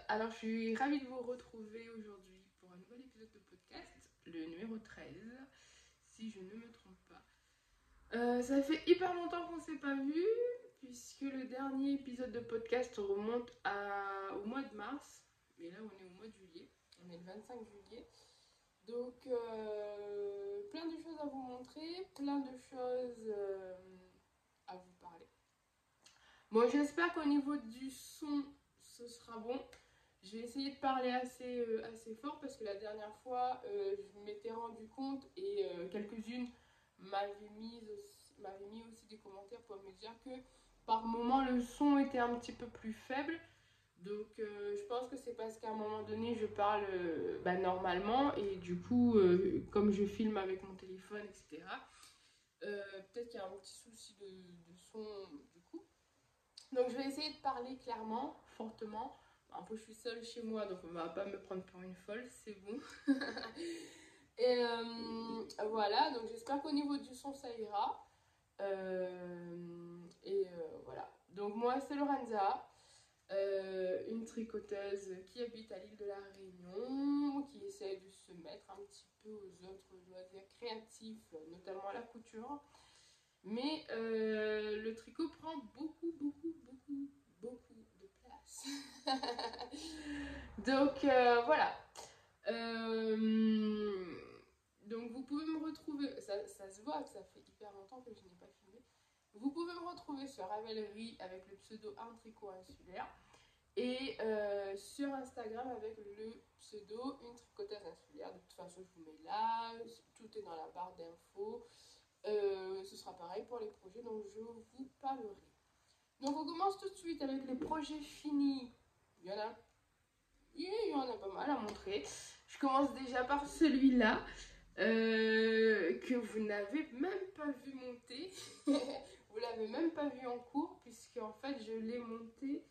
Alors je suis ravie de vous retrouver aujourd'hui pour un nouvel épisode de podcast, le numéro 13, si je ne me trompe pas. Ça fait hyper longtemps qu'on ne s'est pas vu, puisque le dernier épisode de podcast remonte au mois de mars, mais là on est au mois de juillet, on est le 25 juillet. Donc plein de choses à vous montrer, plein de choses à vous parler. Bon, j'espère qu'au niveau du son, ce sera bon. Je vais essayer de parler assez fort parce que la dernière fois, je m'étais rendu compte et quelques-unes m'avaient mis aussi des commentaires pour me dire que par moment le son était un petit peu plus faible. Donc je pense que c'est parce qu'à un moment donné je parle normalement et du coup comme je filme avec mon téléphone etc. Peut-être qu'il y a un petit souci de son du coup. Donc je vais essayer de parler clairement, fortement. Après je suis seule chez moi donc on va pas me prendre pour une folle, c'est bon. Et voilà, donc j'espère qu'au niveau du son ça ira. Voilà. Donc moi c'est Lorenza, une tricoteuse qui habite à l'île de la Réunion, qui essaie de se mettre un petit peu aux autres loisirs créatifs, notamment la couture. Mais le tricot prend beaucoup de place. Donc voilà. Donc vous pouvez me retrouver, ça se voit que ça fait hyper longtemps que je n'ai pas filmé. Vous pouvez me retrouver sur Ravelry avec le pseudo Un Tricot Insulaire et sur Instagram avec le pseudo Une Tricoteuse Insulaire. De toute façon je vous mets là, tout est dans la barre d'infos. Ce sera pareil pour les projets dont je vous parlerai. Donc on commence tout de suite avec les projets finis. Il y en a pas mal à montrer. Je commence déjà par celui-là que vous n'avez même pas vu monter. Vous l'avez même pas vu en cours puisque en fait je l'ai monté.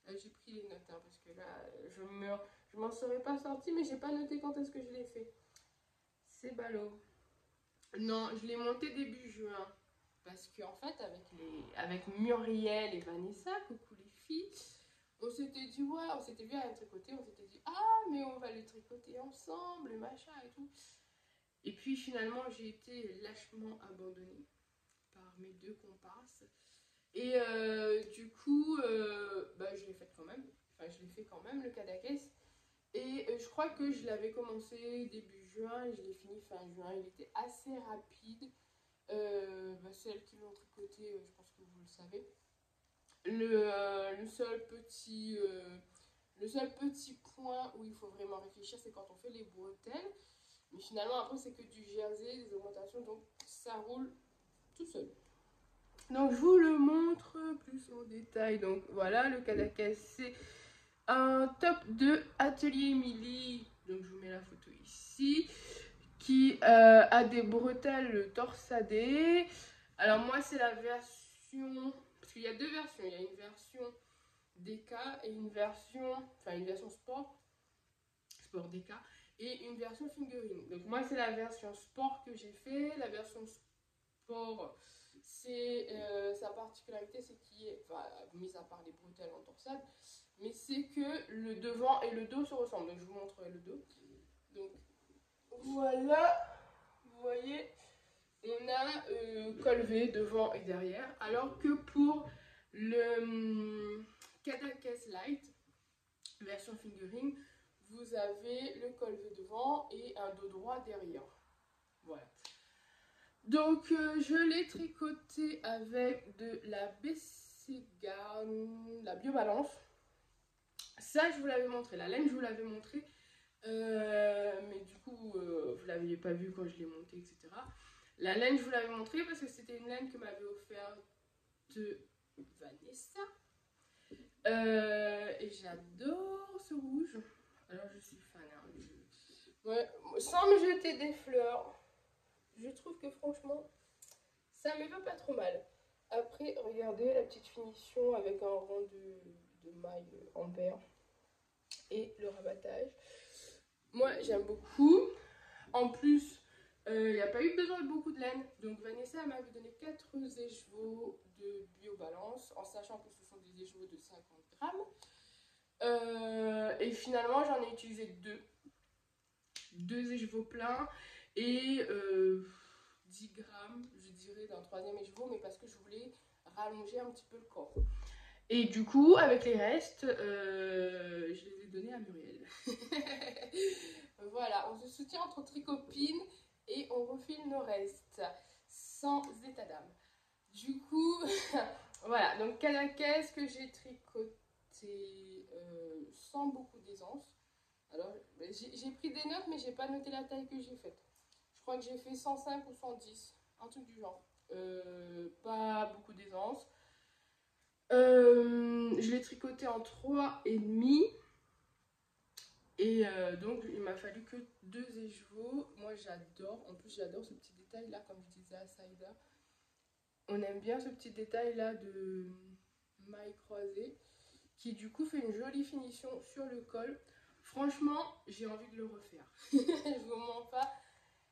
J'ai pris les notes parce que là je m'en serais pas sortie mais j'ai pas noté quand est-ce que je l'ai fait. C'est ballot. Non, je l'ai monté début juin. Parce qu'en fait, avec Muriel et Vanessa, coucou les filles, on s'était dit, ouais, on s'était vu à la tricoter, on s'était dit, ah, mais on va le tricoter ensemble, machin et tout. Et puis finalement, j'ai été lâchement abandonnée par mes deux comparses. Et du coup, je l'ai fait quand même. Enfin, je l'ai fait quand même, le Cadaqués. Et je crois que je l'avais commencé début juin et je l'ai fini fin juin. Il était assez rapide. Celles qui l'ont tricoté, je pense que vous le savez. Le seul petit point où il faut vraiment réfléchir, c'est quand on fait les bretelles. Mais finalement, après, c'est que du jersey, des augmentations, donc ça roule tout seul. Donc, je vous le montre plus en détail. Donc, voilà, le Cadaqués, c'est un top de Atelier Emily. Donc, je vous mets la photo ici. Qui a des bretelles torsadées. Alors moi c'est la version, parce qu'il y a deux versions, il y a une version DK et une version sport DK et une version fingering. Donc moi c'est la version sport que j'ai fait. La version sport, c'est sa particularité, c'est qu'il est, mis à part les bretelles en torsade, mais c'est que le devant et le dos se ressemblent. Donc je vous montre le dos. Donc voilà, vous voyez, on a col V devant et derrière, alors que pour le Cadaqués Light, version fingering, vous avez le col V devant et un dos droit derrière. Voilà. Donc je l'ai tricoté avec de la BC Garn, la Biobalance. Ça je vous l'avais montré, la laine je vous l'avais montré. Mais du coup vous l'aviez pas vu quand je l'ai monté etc. La laine je vous l'avais montré parce que c'était une laine que m'avait offerte Vanessa et j'adore ce rouge, alors je suis fan hein. Ouais, sans me jeter des fleurs, je trouve que franchement ça me va pas trop mal. Après regardez la petite finition avec un rond de maille en vert et le rabattage. Moi j'aime beaucoup. En plus, il n'y a pas eu besoin de beaucoup de laine. Donc Vanessa m'avait donné 4 écheveaux de biobalance, en sachant que ce sont des écheveaux de 50 grammes. Et finalement, j'en ai utilisé deux écheveaux pleins et 10 grammes, je dirais, d'un troisième écheveau, mais parce que je voulais rallonger un petit peu le corps. Et du coup, avec les restes, je les ai donnés à Muriel. Voilà, on se soutient entre tricopines et on refile nos restes, sans état d'âme. Du coup, voilà, donc cadaquès que j'ai tricoté sans beaucoup d'aisance. Alors, j'ai pris des notes, mais j'ai pas noté la taille que j'ai faite. Je crois que j'ai fait 105 ou 110, un truc du genre. Pas beaucoup d'aisance. Je l'ai tricoté en 3,5. Et donc, il m'a fallu que 2 écheveaux. Moi, j'adore. En plus, j'adore ce petit détail-là, comme je disais à Saïda. On aime bien ce petit détail-là de maille croisée, qui du coup fait une jolie finition sur le col. Franchement, j'ai envie de le refaire. Je vous mens pas.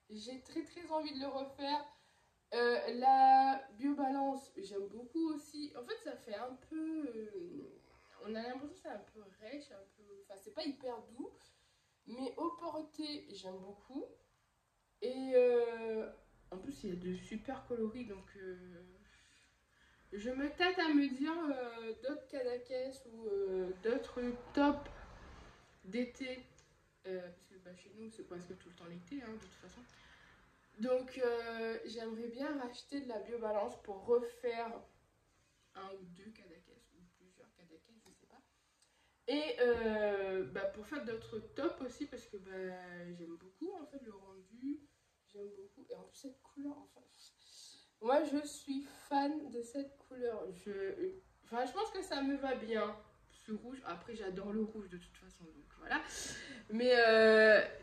J'ai très envie de le refaire. La biobalance, j'aime beaucoup aussi. En fait, ça fait un peu... on a l'impression que c'est un peu rêche, un peu... Enfin, c'est pas hyper doux. Mais au porté, j'aime beaucoup. Et en plus, il y a de super coloris. Donc, je me tâte à me dire d'autres cadaquès ou d'autres tops d'été. Parce que bah, chez nous, c'est presque tout le temps l'été, hein, de toute façon. Donc, j'aimerais bien racheter de la biobalance pour refaire un ou deux cadaquès ou plusieurs cadaquès, je sais pas. Et bah, pour faire d'autres tops aussi, parce que bah, j'aime beaucoup en fait le rendu. J'aime beaucoup. Et en plus, cette couleur, enfin. Moi, je suis fan de cette couleur. Enfin, je pense que ça me va bien. Ce rouge. Après, j'adore le rouge de toute façon. Donc voilà. Mais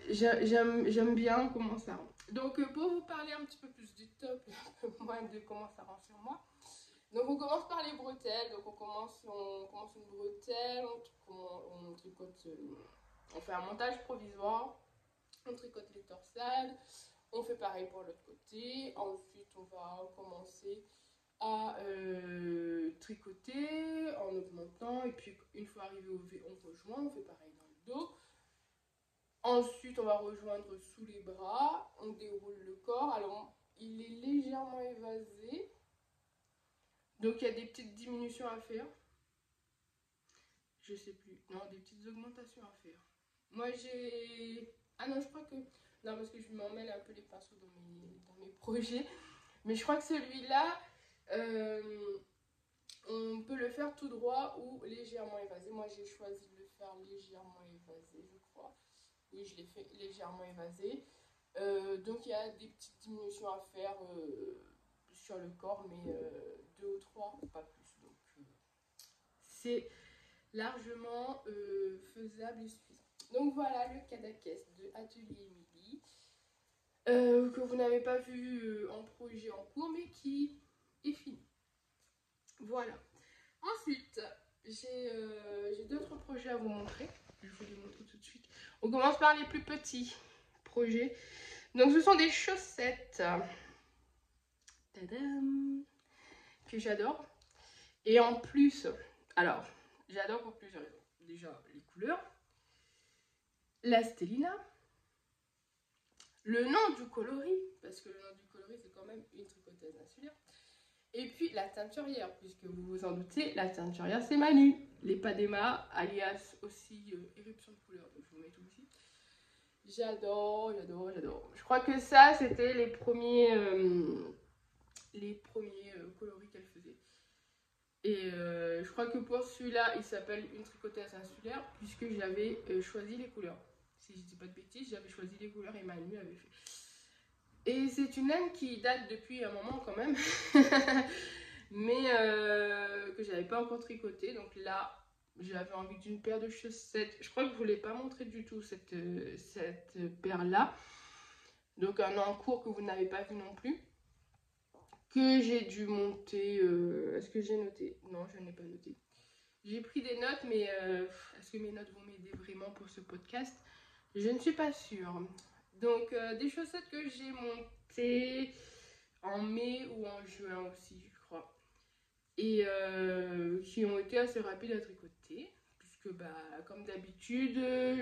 j'aime bien comment ça rend. Donc, pour vous parler un petit peu plus du top et un peu moins de comment ça rend sur moi. Donc, on commence par les bretelles. Donc, on commence une bretelle. On tricote. On fait un montage provisoire. On tricote les torsades. On fait pareil pour l'autre côté. Ensuite, on va commencer à tricoter en augmentant. Et puis, une fois arrivé au V, on rejoint. On fait pareil dans le dos. Ensuite, on va rejoindre sous les bras. On déroule le corps. Alors, il est légèrement évasé. Donc, il y a des petites diminutions à faire. Je sais plus. Non, des petites augmentations à faire. Moi, j'ai... Ah non, je crois que... Non, parce que je m'emmêle un peu les pinceaux dans mes projets. Mais je crois que celui-là, on peut le faire tout droit ou légèrement évasé. Moi, j'ai choisi de le faire légèrement évasé, je crois. Oui, je l'ai fait légèrement évasé. Donc, il y a des petites diminutions à faire sur le corps, mais 2 ou 3, pas plus. Donc, c'est largement faisable et suffisant. Donc, voilà le cadaquès de Atelier Émilie. Que vous n'avez pas vu en projet en cours, mais qui est fini. Voilà. Ensuite, j'ai d'autres projets à vous montrer. Je vais les montrer tout de suite. On commence par les plus petits projets. Donc, ce sont des chaussettes. Tadam, que j'adore. Et en plus, alors, j'adore pour plusieurs raisons. Déjà, les couleurs. La stellina. Le nom du coloris, parce que le nom du coloris, c'est quand même une tricoteuse insulaire. Et puis la teinturière, puisque vous vous en doutez, la teinturière c'est Manu. L'Epadema, alias aussi éruption de couleur. Donc je vous mets tout ici. J'adore. Je crois que ça, c'était les premiers coloris qu'elle faisait. Et je crois que pour celui-là, il s'appelle une tricoteuse insulaire, puisque j'avais choisi les couleurs. Si je dis pas de bêtises, j'avais choisi les couleurs et Manu avait fait. Et c'est une laine qui date depuis un moment quand même, mais que j'avais pas encore tricoté. Donc là, j'avais envie d'une paire de chaussettes. Je crois que je vous l'ai pas montré du tout, cette paire-là. Donc un encours que vous n'avez pas vu non plus. Que j'ai dû monter... Est-ce que j'ai noté? Non, je n'ai pas noté. J'ai pris des notes, mais est-ce que mes notes vont m'aider vraiment pour ce podcast? Je ne suis pas sûre. Donc, des chaussettes que j'ai montées en mai ou en juin aussi, je crois. Et qui ont été assez rapides à tricoter, puisque puisque bah, comme d'habitude,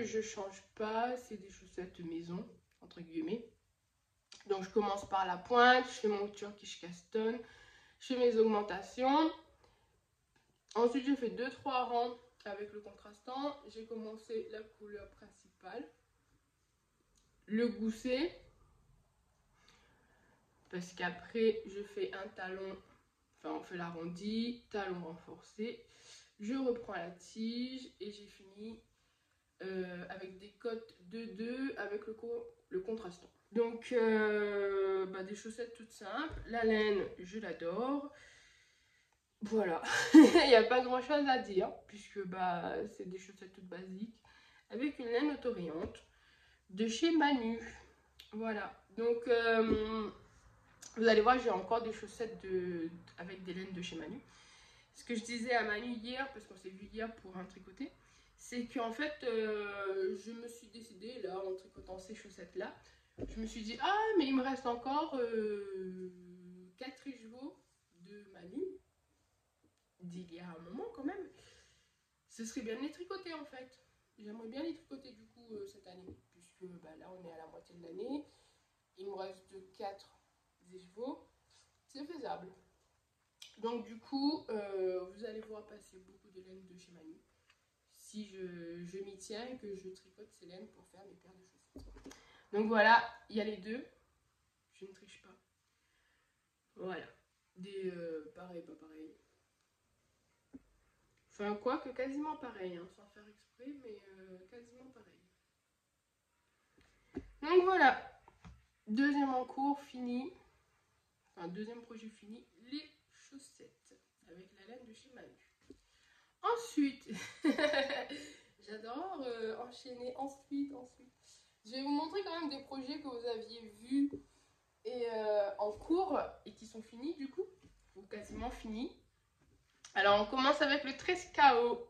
je change pas, c'est des chaussettes maison, entre guillemets. Donc je commence par la pointe, je fais mon Turkish Caston, je fais mes augmentations. Ensuite, je fais 2-3 rangs avec le contrastant. J'ai commencé la couleur principale, le gousset, parce qu'après, je fais un talon, enfin on fait l'arrondi, talon renforcé. Je reprends la tige et j'ai fini avec des cottes de 2 avec le contrastant. Donc, bah, des chaussettes toutes simples. La laine, je l'adore. Voilà, il n'y a pas grand chose à dire, puisque bah, c'est des chaussettes toutes basiques, avec une laine autorayante de chez Manu. Voilà, donc vous allez voir, j'ai encore des chaussettes avec des laines de chez Manu. Ce que je disais à Manu hier, parce qu'on s'est vu hier pour un tricoté, c'est qu'en fait, je me suis décidée, là, en tricotant ces chaussettes-là, je me suis dit, ah, mais il me reste encore 4 trichots de Manu, d'il y a un moment quand même. Ce serait bien de les tricoter, en fait. J'aimerais bien les tricoter, du coup, cette année, puisque bah, là, on est à la moitié de l'année. Il me reste 4 chevaux. C'est faisable. Donc du coup, vous allez voir passer beaucoup de laine de chez Manu. Si je m'y tiens et que je tricote ces laines pour faire mes paires de chaussettes. Donc voilà, il y a les deux. Je ne triche pas. Voilà. Des pareil, pas pareil. Enfin, quoi que quasiment pareil, hein, sans faire exprès, mais quasiment pareil. Donc voilà. Deuxième en cours fini. Enfin, deuxième projet fini. Les chaussettes avec la laine de chez Manu. Ensuite, j'adore enchaîner ensuite. Je vais vous montrer quand même des projets que vous aviez vus et en cours et qui sont finis du coup, ou quasiment finis. Alors on commence avec le 13 KO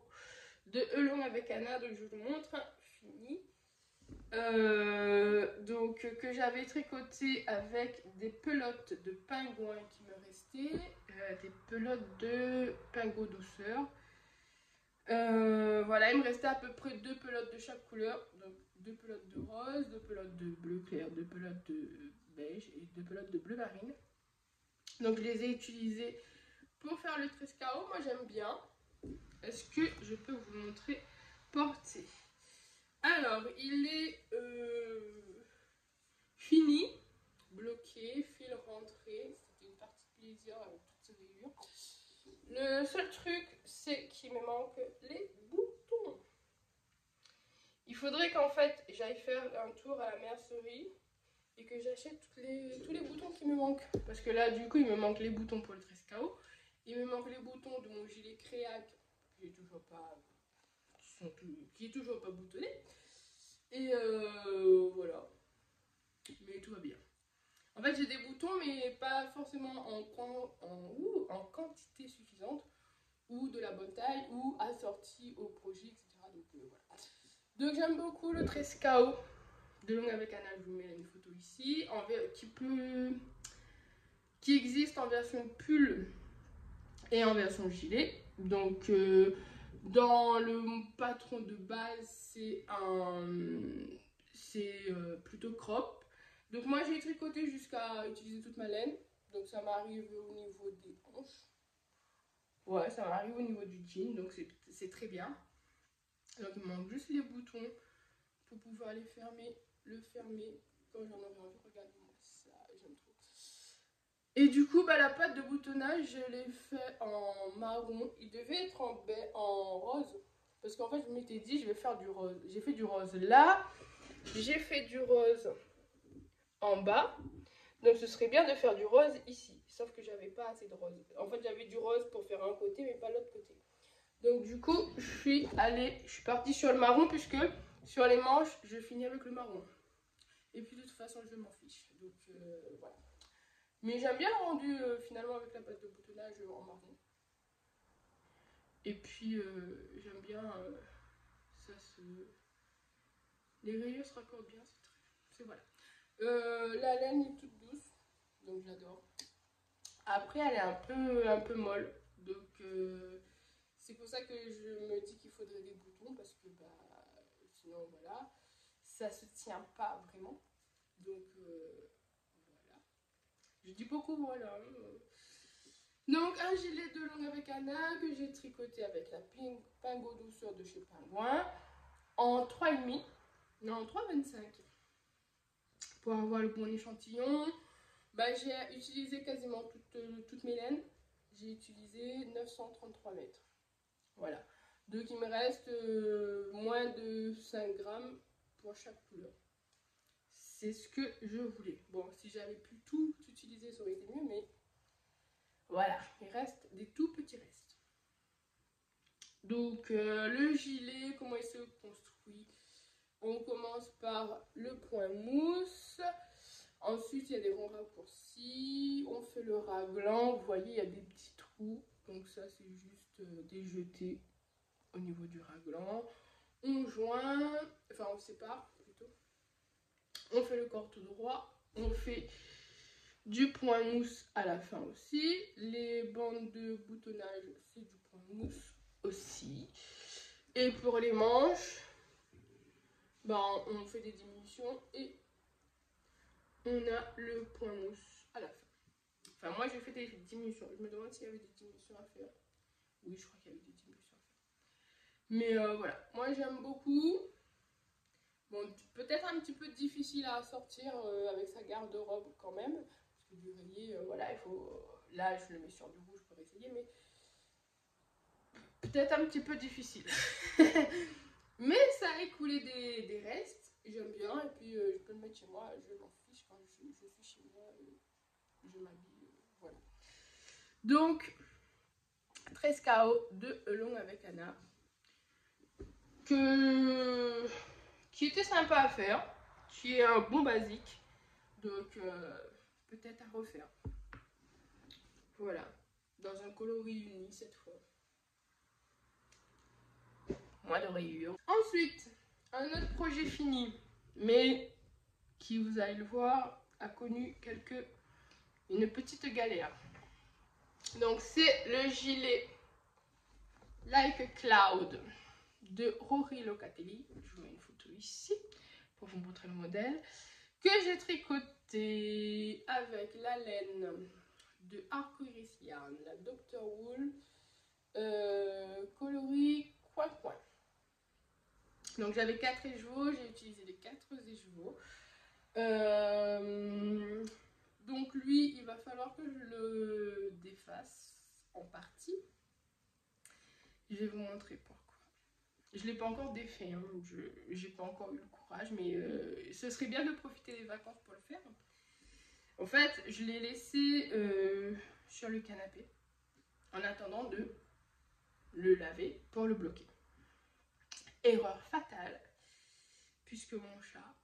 de Elong avec Anna, donc je vous le montre, fini. Donc que j'avais tricoté avec des pelotes de pingouin qui me restaient, des pelotes de pingo douceur. Voilà, il me restait à peu près 2 pelotes de chaque couleur, donc 2 pelotes de rose, 2 pelotes de bleu clair, 2 pelotes de beige et 2 pelotes de bleu marine. Donc je les ai utilisées pour faire le 13 KO, moi j'aime bien. Est-ce que je peux vous montrer porté? Alors, il est fini, bloqué, fil rentré. C'était une partie de plaisir avec toutes ces rayures. Le seul truc, c'est qu'il me manque les boutons. Il faudrait qu'en fait, j'aille faire un tour à la mercerie et que j'achète tous les boutons qui me manquent. Parce que là, du coup, il me manque les boutons pour le 13 KO. Il me manque les boutons de mon gilet créac qui est toujours pas boutonné. Et voilà. Mais tout va bien. En fait, j'ai des boutons, mais pas forcément en quantité suffisante, ou de la bonne taille, ou assortis au projet, etc. Donc voilà. Donc j'aime beaucoup le 13 KO de Elong avec Anna. Je vous mets une photo ici, qui existe en version pull et en version gilet. Donc dans le patron de base, c'est plutôt crop. Donc moi j'ai tricoté jusqu'à utiliser toute ma laine. Donc ça m'arrive au niveau des hanches. Ouais, ça m'arrive au niveau du jean, donc c'est très bien. Donc il me manque juste les boutons pour pouvoir le fermer quand j'en aurai envie. Regardez-moi ça, j'aime trop. Et du coup, bah, la pâte de boutonnage, je l'ai fait en marron. Il devait être en rose. Parce qu'en fait, je m'étais dit, je vais faire du rose. J'ai fait du rose là. J'ai fait du rose en bas. Donc ce serait bien de faire du rose ici. Sauf que j'avais pas assez de rose. En fait, j'avais du rose pour faire un côté, mais pas l'autre côté. Donc du coup, je suis partie sur le marron, puisque sur les manches, je finis avec le marron. Et puis de toute façon, je m'en fiche. Donc voilà. Mais j'aime bien le rendu finalement avec la pâte de boutonnage en marron. Et puis j'aime bien les rayures se raccordent bien, c'est voilà. La laine est toute douce, donc j'adore. Après elle est un peu molle, donc C'est pour ça que je me dis qu'il faudrait des boutons parce que bah, sinon voilà, ça se tient pas vraiment. Donc voilà. Je dis beaucoup voilà. Donc un gilet de longue avec Anna que j'ai tricoté avec la Pingo Douceur de chez Pingouin en 3,5. Non, 3,25. Pour avoir le bon échantillon, bah, j'ai utilisé quasiment toutes mes laines. J'ai utilisé 933 mètres. Voilà. Donc il me reste moins de 5 grammes pour chaque couleur. C'est ce que je voulais. Bon, si j'avais pu tout utiliser, ça aurait été mieux, mais voilà, il reste des tout petits restes. Donc le gilet, comment il se construit? On commence par le point mousse. Ensuite, il y a des ronds raccourcis. On fait le raglan. Vous voyez, il y a des petits trous. Donc ça, c'est juste des jetés au niveau du raglan. On joint, enfin on sépare plutôt. On fait le corps tout droit. On fait du point mousse à la fin aussi. Les bandes de boutonnage, c'est du point mousse aussi. Et pour les manches, ben, on fait des diminutions et on a le point mousse à la fin. Enfin, moi j'ai fait des diminutions. Je me demande s'il y avait des diminutions à faire. Oui, je crois qu'il y avait des diminutions à faire. Mais voilà, moi j'aime beaucoup. Bon, peut-être un petit peu difficile à sortir avec sa garde-robe quand même. Parce que du rayé, voilà, il faut. Là, je le mets sur du rouge pour essayer, mais peut-être un petit peu difficile. Mais ça a écoulé des restes. J'aime bien. Et puis, je peux le mettre chez moi. Je m'en fiche quand je suis chez moi. Je m'habille. Voilà. Donc, 13 KO de long avec Anna. Qui était sympa à faire. Qui est un bon basique. Donc, peut-être à refaire. Voilà. Dans un coloris uni cette fois. Moins de rayures. Ensuite, un autre projet fini. Mais qui, vous allez le voir, a connu une petite galère. Donc, c'est le gilet Like a Cloud de Rory Locatelli. Je vous mets une photo ici pour vous montrer le modèle. Que j'ai tricoté avec la laine de Arcoiris Yarn, la Dr. Wool, coloris coin-coin. Donc j'avais 4 écheveaux, j'ai utilisé les 4 écheveaux. Donc lui, il va falloir que je le défasse en partie. Je vais vous montrer pourquoi. Je ne l'ai pas encore défait, hein. Je n'ai pas encore eu le courage, mais ce serait bien de profiter des vacances pour le faire. En fait, je l'ai laissé sur le canapé en attendant de le laver pour le bloquer. Erreur fatale, puisque mon chat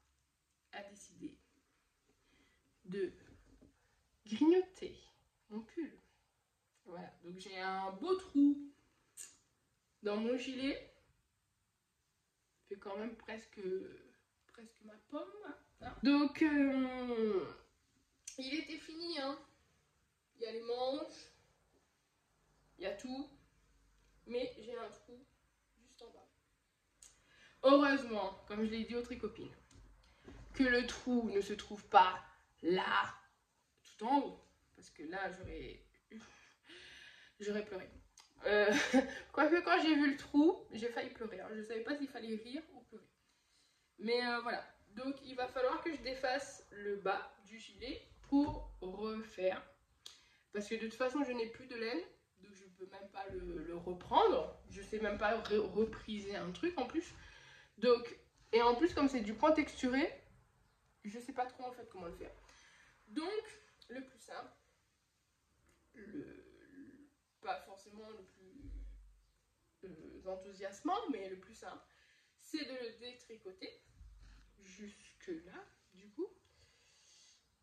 a décidé de grignoter mon pull. Voilà, donc j'ai un beau trou dans mon gilet. Fait quand même presque ma pomme. Hein. Donc, il était fini, hein. Il y a les manches, il y a tout, mais j'ai un trou juste en bas. Heureusement, comme je l'ai dit aux tricopines, que le trou ne se trouve pas là, tout en haut, parce que là, j'aurais pleuré. Quoique quand j'ai vu le trou, j'ai failli pleurer. Hein. Je ne savais pas s'il fallait rire ou pleurer. Mais voilà. Donc il va falloir que je défasse le bas du gilet pour refaire. Parce que de toute façon, je n'ai plus de laine. Donc je ne peux même pas le reprendre. Je ne sais même pas repriser un truc en plus. Donc, et en plus, comme c'est du point texturé, je ne sais pas trop en fait comment le faire. Donc, le plus simple, pas forcément le plus enthousiasmant, mais le plus simple, c'est de le détricoter jusque là, du coup,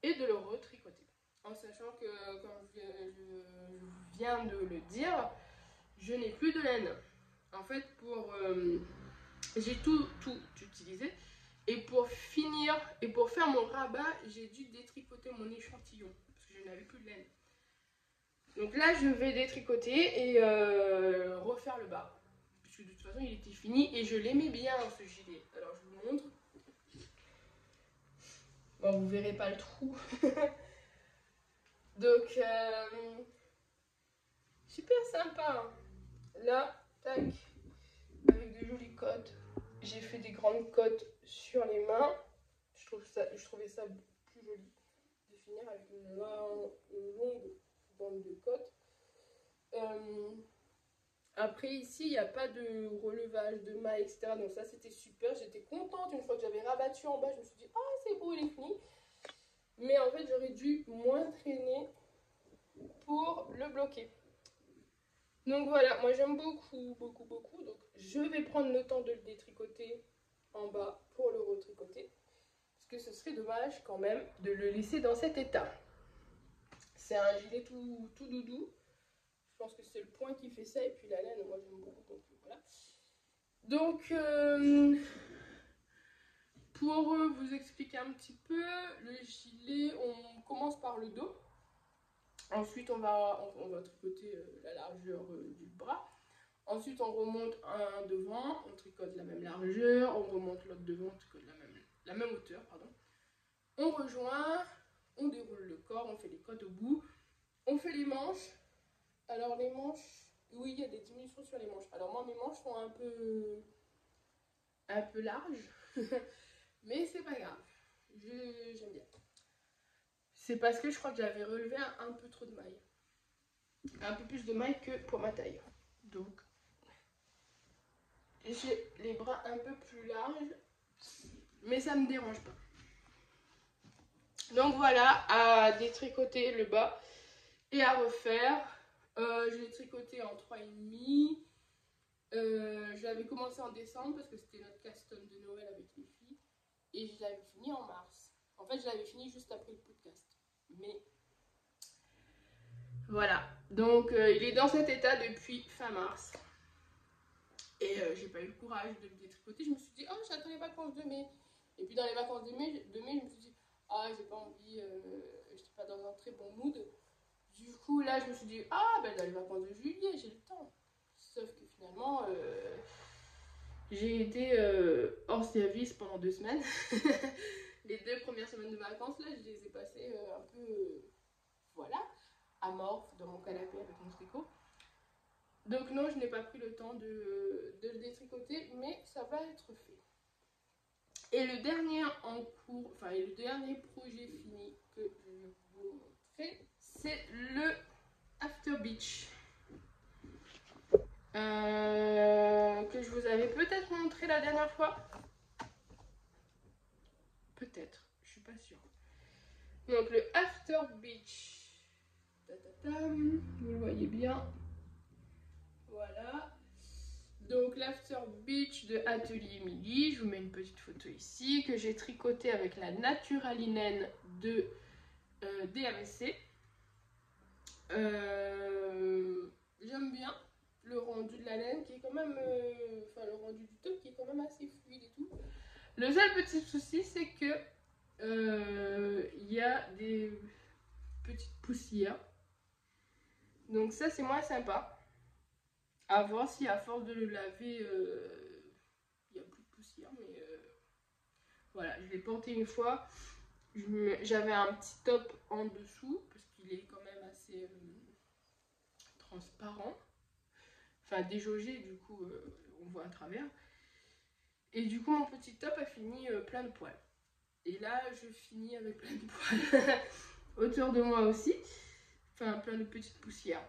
et de le retricoter. En sachant que, comme je viens de le dire, je n'ai plus de laine. En fait, j'ai tout utilisé. Et pour finir, et pour faire mon rabat, j'ai dû détricoter mon échantillon, parce que je n'avais plus de laine. Donc là, je vais détricoter et refaire le bas. Parce que de toute façon, il était fini et je l'aimais bien ce gilet. Alors, je vous montre. Bon, vous verrez pas le trou. Donc, super sympa. Hein. Là, tac, avec de jolies côtes. J'ai fait des grandes côtes sur les mains. Je trouvais ça plus joli de finir avec une longue bande de côtes. Après ici, il n'y a pas de relevage de mailles, etc. Donc ça, c'était super. J'étais contente une fois que j'avais rabattu en bas. Je me suis dit, ah, c'est beau, il est fini. Mais en fait, j'aurais dû moins traîner pour le bloquer. Donc voilà, moi j'aime beaucoup, beaucoup, beaucoup. Donc je vais prendre le temps de le détricoter en bas pour le retricoter. Parce que ce serait dommage quand même de le laisser dans cet état. C'est un gilet tout doudou. Je pense que c'est le point qui fait ça. Et puis la laine, moi j'aime beaucoup. Donc voilà. Donc pour vous expliquer un petit peu, le gilet, on commence par le dos. Ensuite, on va tricoter la largeur du bras. Ensuite, on remonte un devant, on tricote la même largeur. On remonte l'autre devant, on tricote la même hauteur. Pardon. On rejoint, on déroule le corps, on fait les côtes au bout. On fait les manches. Alors, les manches, oui, il y a des diminutions sur les manches. Alors, moi, mes manches sont un peu larges. Mais c'est pas grave. J'aime bien. C'est parce que je crois que j'avais relevé un peu trop de mailles. Un peu plus de mailles que pour ma taille. Donc, j'ai les bras un peu plus larges. Mais ça me dérange pas. Donc voilà, à détricoter le bas et à refaire. Je l'ai tricoté en 3,5. Je l'avais commencé en décembre parce que c'était notre custom de Noël avec les filles. Et je l'avais fini en mars. En fait, je l'avais fini juste après le podcast. Mais voilà. Donc, il est dans cet état depuis fin mars. Et j'ai pas eu le courage de le détricoter. Je me suis dit, oh, j'attends les vacances de mai. Et puis, dans les vacances de mai, je me suis dit, ah, j'ai pas envie, j'étais pas dans un très bon mood. Du coup, là, je me suis dit, ah, ben dans les vacances de juillet, j'ai le temps. Sauf que finalement, j'ai été hors service pendant 2 semaines. Les 2 premières semaines de vacances, là, je les ai passées un peu, voilà, amorphes dans mon canapé avec mon tricot. Donc non, je n'ai pas pris le temps de le détricoter, mais ça va être fait. Et le dernier en cours, enfin, le dernier projet fini que je vais vous montrer, c'est le After Beach. Que je vous avais peut-être montré la dernière fois. Peut-être, je suis pas sûre. Donc le After Beach. Vous le voyez bien. Voilà. Donc l'After Beach de Atelier Emily. Je vous mets une petite photo ici que j'ai tricoté avec la Naturalinen de DMC. J'aime bien le rendu de la laine qui est quand même, le rendu du top qui est quand même assez fluide et tout. Le seul petit souci, c'est que il y a des petites poussières. Donc ça, c'est moins sympa. À voir si à force de le laver, il n'y a plus de poussière. Mais voilà, je l'ai porté une fois. J'avais un petit top en dessous parce qu'il est quand même assez transparent. Enfin, déjaugé, du coup, on voit à travers. Et du coup, mon petit top a fini plein de poils. Et là, je finis avec plein de poils autour de moi aussi. Enfin, plein de petites poussières.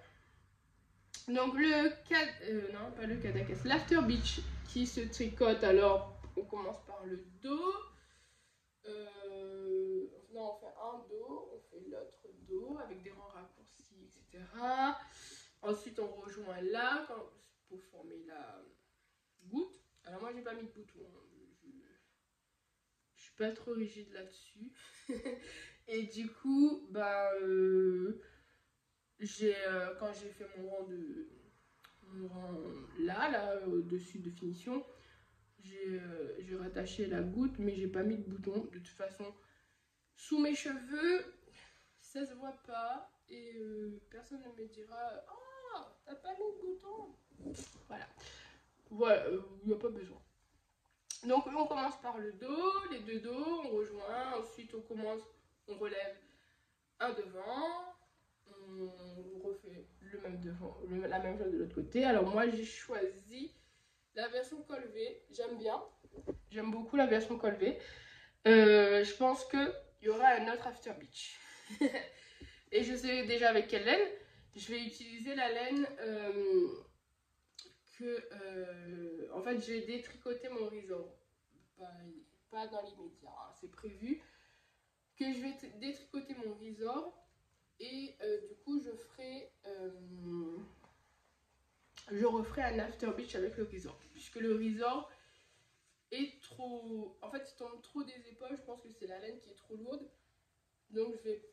Donc, non, pas le Cadaquès, l'After Beach qui se tricote. Alors, on commence par le dos. Non, on fait un dos, on fait l'autre dos avec des rangs raccourcis, etc. Ensuite, on rejoint là pour former la goutte. Alors, moi, j'ai pas mis de bouton. Je suis pas trop rigide là-dessus. Et du coup, bah, quand j'ai fait mon rang là, au-dessus de finition, j'ai rattaché la goutte, mais j'ai pas mis de bouton. De toute façon, sous mes cheveux, ça se voit pas et personne ne me dira « Oh, t'as pas mis de bouton !» Voilà. Voilà, il n'y a pas besoin. Donc on commence par le dos, les deux dos, on rejoint, ensuite on relève un devant, on refait le même devant, la même chose de l'autre côté. Alors moi j'ai choisi la version col V, j'aime beaucoup la version col V. Je pense qu'il y aura un autre after beach. Et je sais déjà avec quelle laine. Je vais utiliser la laine en fait j'ai détricoté mon ressort. Pas dans l'immédiat, hein. C'est prévu que je vais détricoter mon ressort et du coup je referai un after beach avec le ressort, puisque le ressort est trop, en fait il tombe trop des épaules. Je pense que c'est la laine qui est trop lourde, donc je vais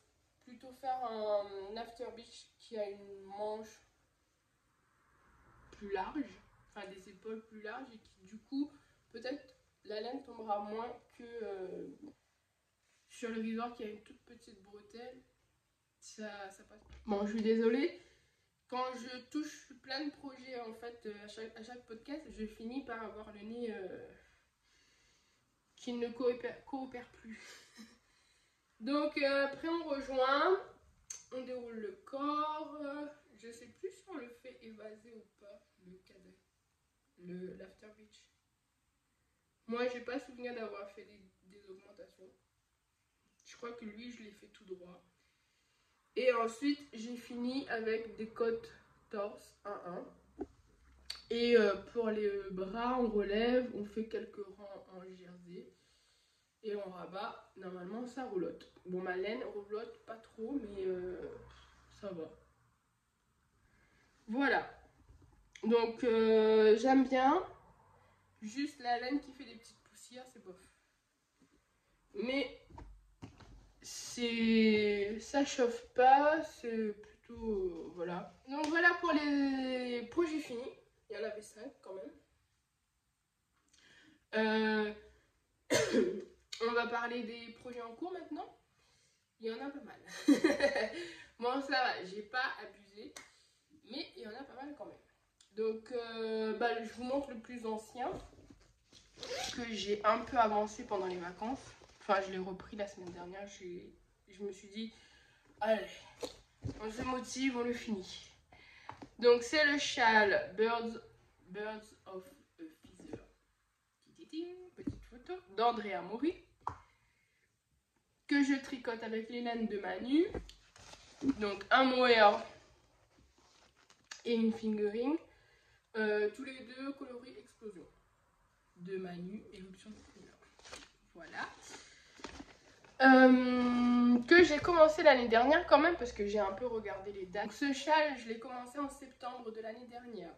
plutôt faire un after beach qui a une manche plus large, enfin des épaules plus larges, et qui du coup peut-être la laine tombera moins que sur le ressort qui a une toute petite bretelle. Ça passe. Bon, je suis désolée. Quand je touche plein de projets, en fait, à chaque podcast, je finis par avoir le nez qui ne coopère plus. Donc, après, on rejoint. On déroule le corps. Je sais plus si on le fait évaser ou pas, l'after beach. Moi, j'ai pas souvenir d'avoir fait des augmentations. Je crois que lui, je l'ai fait tout droit. Et ensuite, j'ai fini avec des côtes torse 1-1. Et pour les bras, on relève, on fait quelques rangs en jersey. Et on rabat. Normalement, ça roulotte. Bon, ma laine roulotte pas trop, mais ça va. Voilà. Donc, j'aime bien. Juste la laine qui fait des petites poussières, c'est bof. Mais ça chauffe pas, c'est plutôt voilà. Donc voilà pour les projets finis. Il y en avait 5 quand même. On va parler des projets en cours maintenant. Il y en a pas mal. Bon, ça va, j'ai pas abusé, mais il y en a pas mal quand même. Donc je vous montre le plus ancien que j'ai un peu avancé pendant les vacances. Enfin, je l'ai repris la semaine dernière. Je me suis dit, allez, on se motive, on le finit. Donc, c'est le châle Birds of a Feather. Petite photo d'Andrea Mori. Que je tricote avec les laines de Manu. Donc, un mohair et une fingering. Tous les deux coloris explosion. De Manu, éruption de couleur. Voilà. Que j'ai commencé l'année dernière quand même, parce que j'ai un peu regardé les dates. Donc, ce châle, je l'ai commencé en septembre de l'année dernière.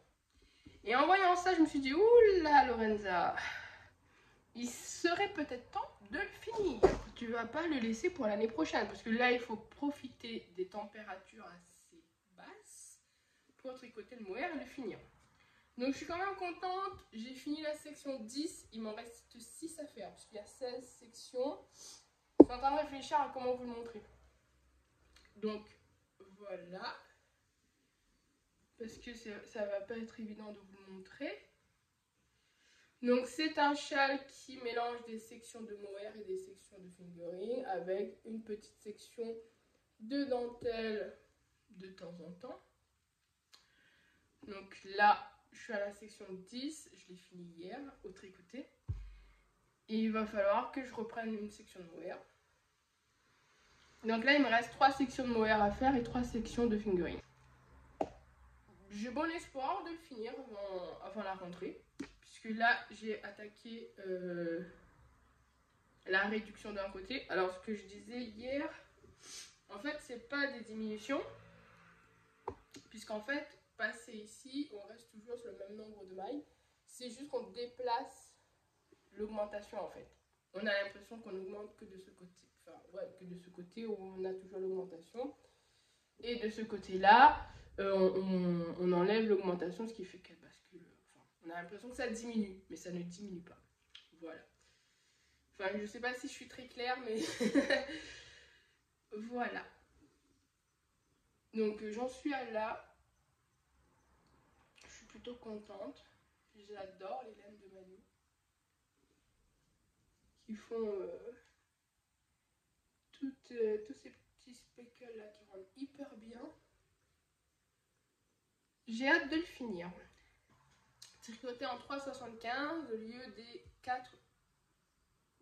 Et en voyant ça, je me suis dit, oula Lorenza, il serait peut-être temps de le finir. Tu vas pas le laisser pour l'année prochaine, parce que là, il faut profiter des températures assez basses pour tricoter le mohair et le finir. Donc je suis quand même contente, j'ai fini la section 10, il m'en reste 6 à faire, parce qu'il y a 16 sections. Je suis en train de réfléchir à comment vous le montrer. Donc voilà, parce que ça va pas être évident de vous le montrer. Donc c'est un châle qui mélange des sections de mohair et des sections de fingering, avec une petite section de dentelle de temps en temps. Donc là, je suis à la section 10, je l'ai fini hier au tricoté. Et il va falloir que je reprenne une section de mohair. Donc là, il me reste 3 sections de mohair à faire et 3 sections de fingering. J'ai bon espoir de le finir avant la rentrée. Puisque là, j'ai attaqué la réduction d'un côté. Alors, ce que je disais hier, en fait, c'est pas des diminutions. Puisqu'en fait, passé ici, on reste toujours sur le même nombre de mailles. C'est juste qu'on déplace l'augmentation en fait. On a l'impression qu'on augmente que de ce côté. Enfin, ouais, que de ce côté où on a toujours l'augmentation. Et de ce côté-là, on enlève l'augmentation, ce qui fait qu'elle bascule. Enfin, on a l'impression que ça diminue, mais ça ne diminue pas. Voilà. Enfin, je sais pas si je suis très claire, mais voilà. Donc j'en suis à là. Je suis plutôt contente. J'adore les laines de Manu. Qui font tous ces petits speckles là qui rendent hyper bien. J'ai hâte de le finir. Tricoté en 3,75 au lieu des 4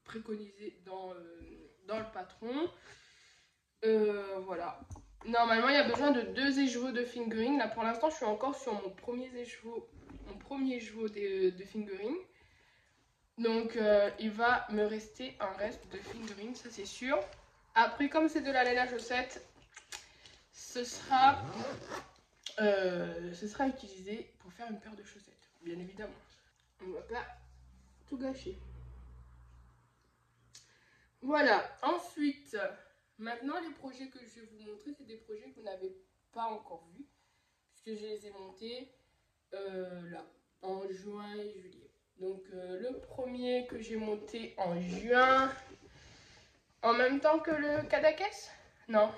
préconisés dans le patron. Voilà. Normalement, il y a besoin de 2 écheveaux de fingering. Là, pour l'instant, je suis encore sur mon premier écheveau de fingering. Donc, il va me rester un reste de fingering, ça c'est sûr. Après, comme c'est de la laine à chaussettes, ce sera utilisé pour faire une paire de chaussettes, bien évidemment. On ne va pas tout gâcher. Voilà. Ensuite, maintenant, les projets que je vais vous montrer, c'est des projets que vous n'avez pas encore vus, puisque je les ai montés là, en juin et juillet. Donc, le premier que j'ai monté en juin, en même temps que le Cadaqués? Non.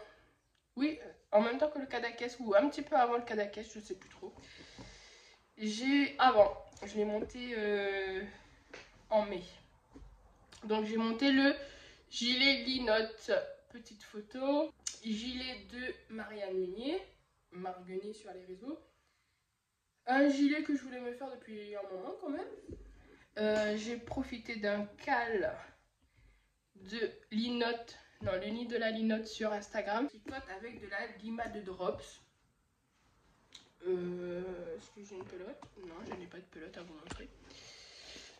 Oui, en même temps que le Cadaqués ou un petit peu avant le Cadaqués, je sais plus trop. Je l'ai monté en mai. Donc j'ai monté le gilet linotte, petite photo, gilet de Marianne Munier, Marguerite sur les réseaux. Un gilet que je voulais me faire depuis un moment quand même. J'ai profité d'un cal de linotte, non, le nid de la linotte sur Instagram. Tricote avec de la lima de drops. Est-ce que j'ai une pelote? Non, je n'ai pas de pelote à vous montrer.